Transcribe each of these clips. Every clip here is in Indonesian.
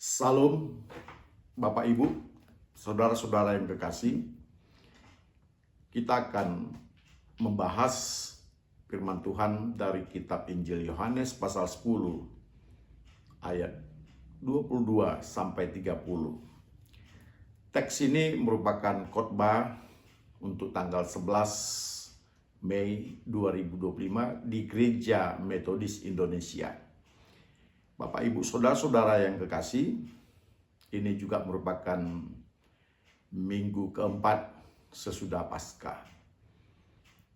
Salam Bapak Ibu, saudara-saudara yang kekasih. Kita akan membahas firman Tuhan dari kitab Injil Yohanes pasal 10 ayat 22 sampai 30. Teks ini merupakan khotbah untuk tanggal 11 Mei 2025 di Gereja Metodis Indonesia. Bapak, Ibu, saudara-saudara yang kekasih, ini juga merupakan minggu keempat sesudah Paskah.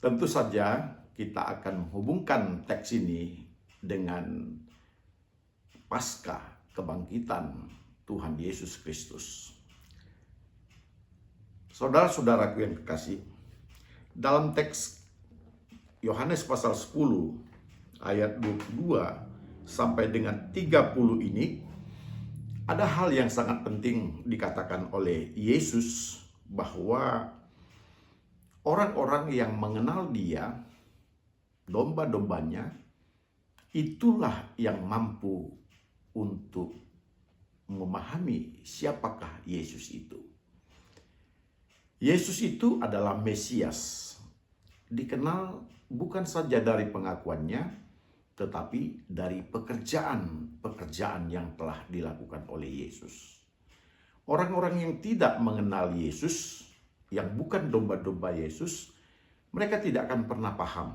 Tentu saja kita akan menghubungkan teks ini dengan Paskah, kebangkitan Tuhan Yesus Kristus. Saudara-saudaraku yang kekasih, dalam teks Yohanes pasal 10 ayat 22 sampai dengan 30 ini, ada hal yang sangat penting dikatakan oleh Yesus, bahwa orang-orang yang mengenal Dia, domba-dombanya, itulah yang mampu untuk memahami siapakah Yesus itu. Yesus itu adalah Mesias, dikenal bukan saja dari pengakuannya, tetapi dari pekerjaan yang telah dilakukan oleh Yesus. Orang-orang yang tidak mengenal Yesus, yang bukan domba-domba Yesus, mereka tidak akan pernah paham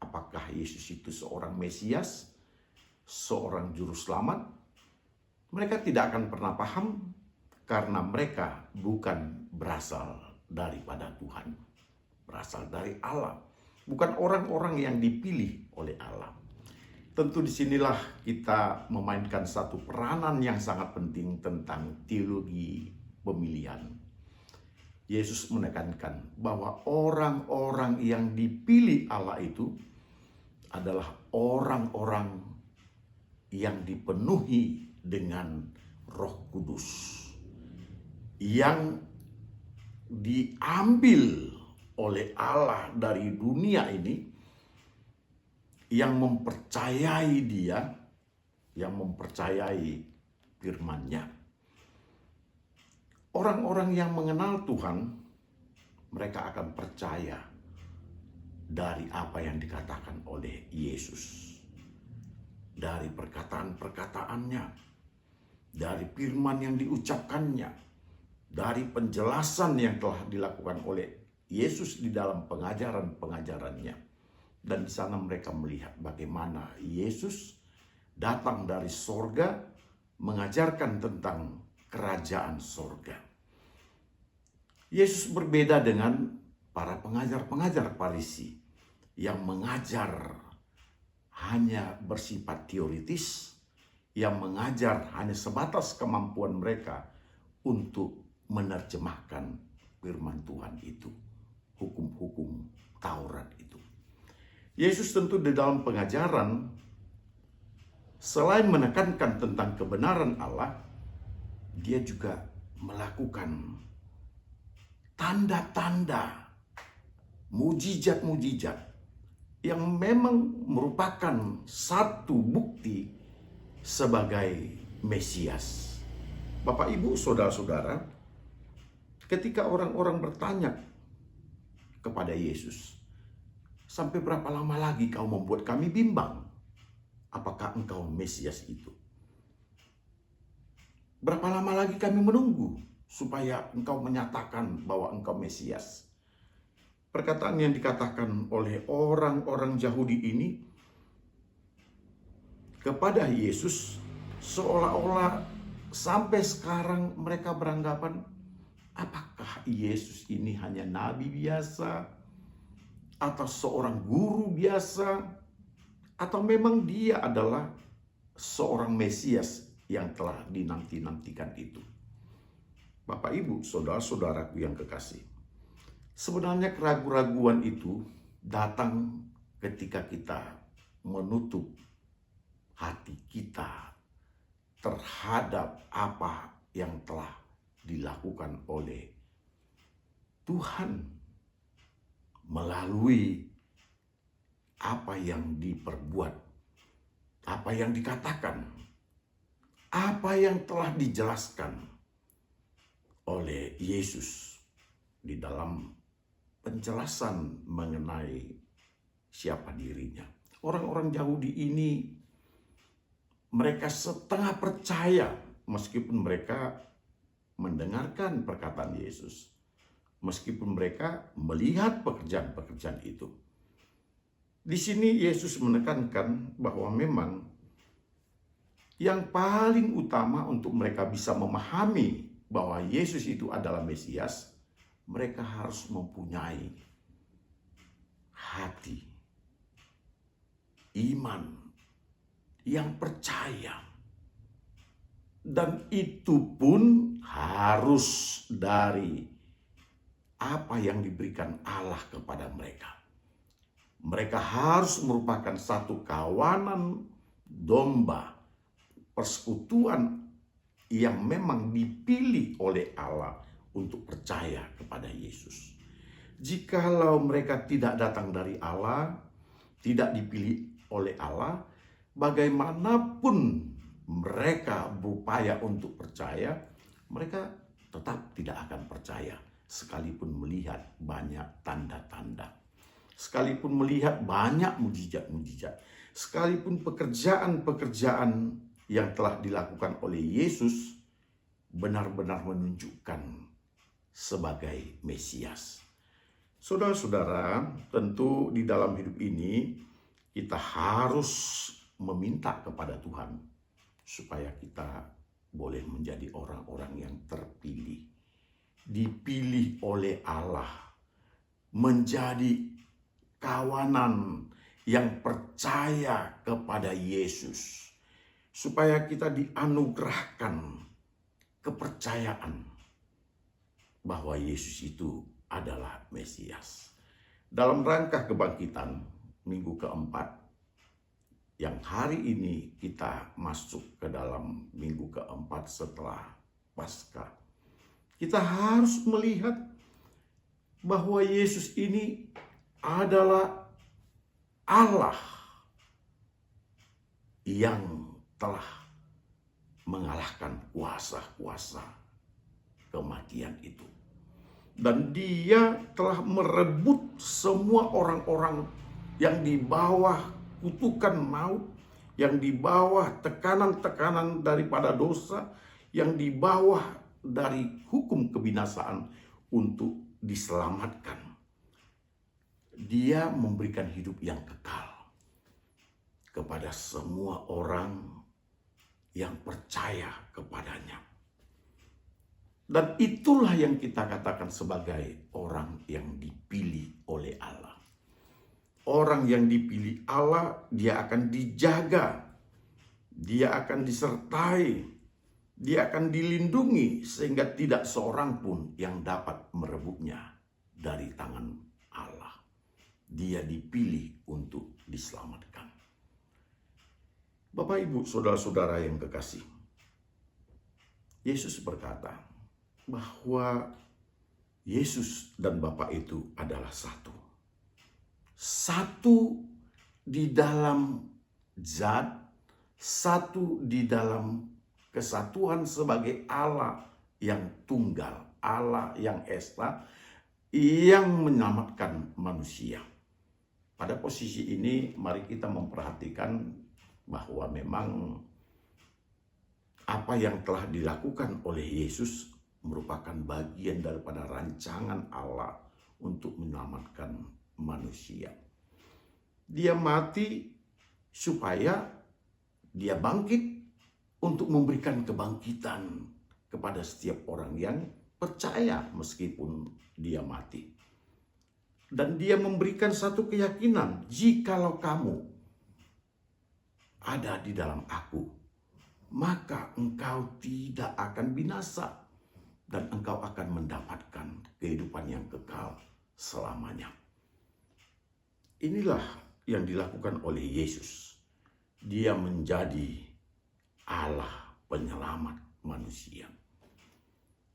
apakah Yesus itu seorang Mesias, seorang juru selamat. Mereka tidak akan pernah paham karena mereka bukan berasal daripada Tuhan, berasal dari Allah. Bukan orang-orang yang dipilih oleh Allah. Tentu disinilah kita memainkan satu peranan yang sangat penting tentang teologi pemilihan. Yesus menekankan bahwa orang-orang yang dipilih Allah itu adalah orang-orang yang dipenuhi dengan Roh Kudus, yang diambil oleh Allah dari dunia ini, yang mempercayai Dia, yang mempercayai firman-Nya. Orang-orang yang mengenal Tuhan, mereka akan percaya dari apa yang dikatakan oleh Yesus, dari perkataan-perkataannya, dari firman yang diucapkannya, dari penjelasan yang telah dilakukan oleh Yesus di dalam pengajaran-pengajarannya. Dan di sana mereka melihat bagaimana Yesus datang dari sorga mengajarkan tentang kerajaan sorga. Yesus berbeda dengan para pengajar-pengajar Farisi yang mengajar hanya bersifat teoritis, yang mengajar hanya sebatas kemampuan mereka untuk menerjemahkan firman Tuhan itu, hukum-hukum Taurat itu. Yesus tentu di dalam pengajaran, selain menekankan tentang kebenaran Allah, Dia juga melakukan tanda-tanda, mujizat-mujizat yang memang merupakan satu bukti sebagai Mesias. Bapak, Ibu, saudara-saudara, ketika orang-orang bertanya kepada Yesus, "Sampai berapa lama lagi kau membuat kami bimbang? Apakah engkau Mesias itu? Berapa lama lagi kami menunggu supaya engkau menyatakan bahwa engkau Mesias?" Perkataan yang dikatakan oleh orang-orang Yahudi ini kepada Yesus seolah-olah sampai sekarang mereka beranggapan, apakah Yesus ini hanya nabi biasa, atau seorang guru biasa, atau memang Dia adalah seorang Mesias yang telah dinanti-nantikan itu? Bapak, Ibu, saudara-saudaraku yang kekasih, sebenarnya keraguan-raguan itu datang ketika kita menutup hati kita terhadap apa yang telah dilakukan oleh Tuhan melalui apa yang diperbuat, apa yang dikatakan apa yang telah dijelaskan oleh Yesus di dalam penjelasan mengenai siapa dirinya. Orang-orang Yahudi ini, mereka setengah percaya meskipun mereka mendengarkan perkataan Yesus, meskipun mereka melihat pekerjaan-pekerjaan itu. Di sini Yesus menekankan bahwa memang yang paling utama untuk mereka bisa memahami bahwa Yesus itu adalah Mesias, mereka harus mempunyai hati, iman yang percaya. Dan itu pun harus dari apa yang diberikan Allah kepada mereka. Mereka harus merupakan satu kawanan domba, persekutuan yang memang dipilih oleh Allah untuk percaya kepada Yesus. Jikalau mereka tidak datang dari Allah, tidak dipilih oleh Allah, bagaimanapun mereka berupaya untuk percaya, mereka tetap tidak akan percaya sekalipun melihat banyak tanda-tanda, sekalipun melihat banyak mujizat-mujizat, sekalipun pekerjaan-pekerjaan yang telah dilakukan oleh Yesus benar-benar menunjukkan sebagai Mesias. Saudara-saudara, tentu di dalam hidup ini kita harus meminta kepada Tuhan supaya kita boleh menjadi orang-orang yang terpilih, dipilih oleh Allah, menjadi kawanan yang percaya kepada Yesus, supaya kita dianugerahkan kepercayaan bahwa Yesus itu adalah Mesias. Dalam rangka kebangkitan minggu keempat, yang hari ini kita masuk ke dalam minggu keempat setelah Paskah, kita harus melihat bahwa Yesus ini adalah Allah yang telah mengalahkan kuasa-kuasa kematian itu. Dan dia telah merebut semua orang-orang yang di bawah kutukan maut, yang di bawah tekanan-tekanan daripada dosa, yang di bawah dari hukum kebinasaan untuk diselamatkan. Dia memberikan hidup yang kekal kepada semua orang yang percaya kepadanya. Dan itulah yang kita katakan sebagai orang yang dipilih oleh Allah. Orang yang dipilih Allah, dia akan dijaga, dia akan disertai, dia akan dilindungi sehingga tidak seorang pun yang dapat merebutnya dari tangan Allah. Dia dipilih untuk diselamatkan. Bapak, Ibu, saudara-saudara yang kekasih, Yesus berkata bahwa Yesus dan Bapa itu adalah satu. Satu di dalam zat, satu di dalam kesatuan sebagai Allah yang tunggal, Allah yang esa, yang menyelamatkan manusia. Pada posisi ini mari kita memperhatikan bahwa memang apa yang telah dilakukan oleh Yesus merupakan bagian daripada rancangan Allah untuk menyelamatkan manusia. Dia mati supaya dia bangkit untuk memberikan kebangkitan kepada setiap orang yang percaya meskipun dia mati. Dan dia memberikan satu keyakinan, jikalau kamu ada di dalam aku, maka engkau tidak akan binasa dan engkau akan mendapatkan kehidupan yang kekal selamanya. Inilah yang dilakukan oleh Yesus. Dia menjadi Allah penyelamat manusia.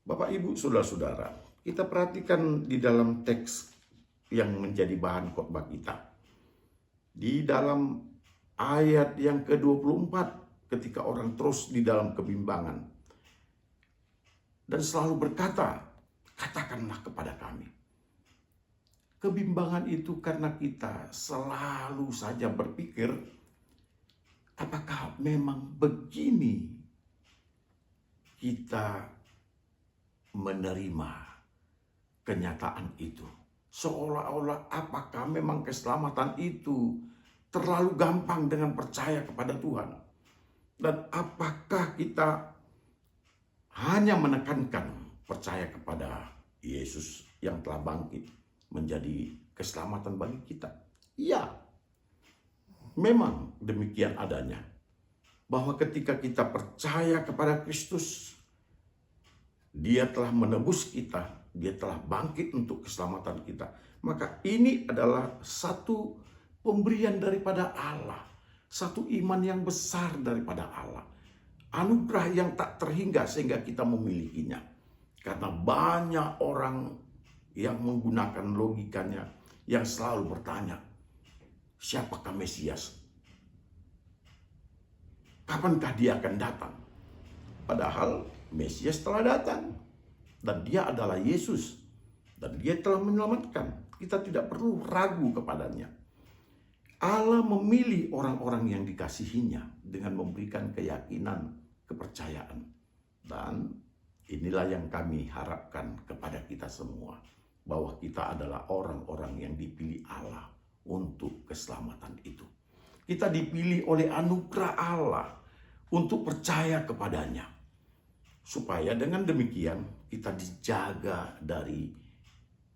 Bapak, Ibu, saudara-saudara, kita perhatikan di dalam teks yang menjadi bahan khotbah kita. Di dalam ayat yang ke-24, ketika orang terus di dalam kebimbangan. Dan selalu berkata, katakanlah kepada kami. Kebimbangan itu karena kita selalu saja berpikir, apakah memang begini kita menerima kenyataan itu? Seolah-olah apakah memang keselamatan itu terlalu gampang dengan percaya kepada Tuhan? Dan apakah kita hanya menekankan percaya kepada Yesus yang telah bangkit menjadi keselamatan bagi kita? Ya, memang demikian adanya. Bahwa ketika kita percaya kepada Kristus, Dia telah menebus kita, Dia telah bangkit untuk keselamatan kita. Maka ini adalah satu pemberian daripada Allah, satu iman yang besar daripada Allah. Anugerah yang tak terhingga sehingga kita memilikinya. Karena banyak orang yang menggunakan logikanya, yang selalu bertanya, siapakah Mesias? Kapankah dia akan datang? Padahal Mesias telah datang. Dan dia adalah Yesus. Dan dia telah menyelamatkan. Kita tidak perlu ragu kepadanya. Allah memilih orang-orang yang dikasihinya dengan memberikan keyakinan, kepercayaan. Dan inilah yang kami harapkan kepada kita semua. Bahwa kita adalah orang-orang yang dipilih Allah untuk keselamatan itu. Kita dipilih oleh anugerah Allah untuk percaya kepadanya. Supaya dengan demikian kita dijaga dari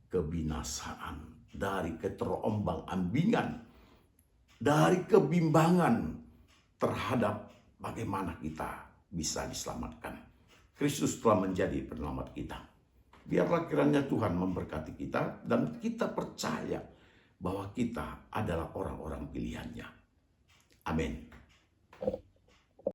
kebinasaan, dari keterombang-ambingan, dari kebimbangan terhadap bagaimana kita bisa diselamatkan. Kristus telah menjadi penyelamat kita. Biarlah kiranya Tuhan memberkati kita dan kita percaya bahwa kita adalah orang-orang pilihannya. Amin.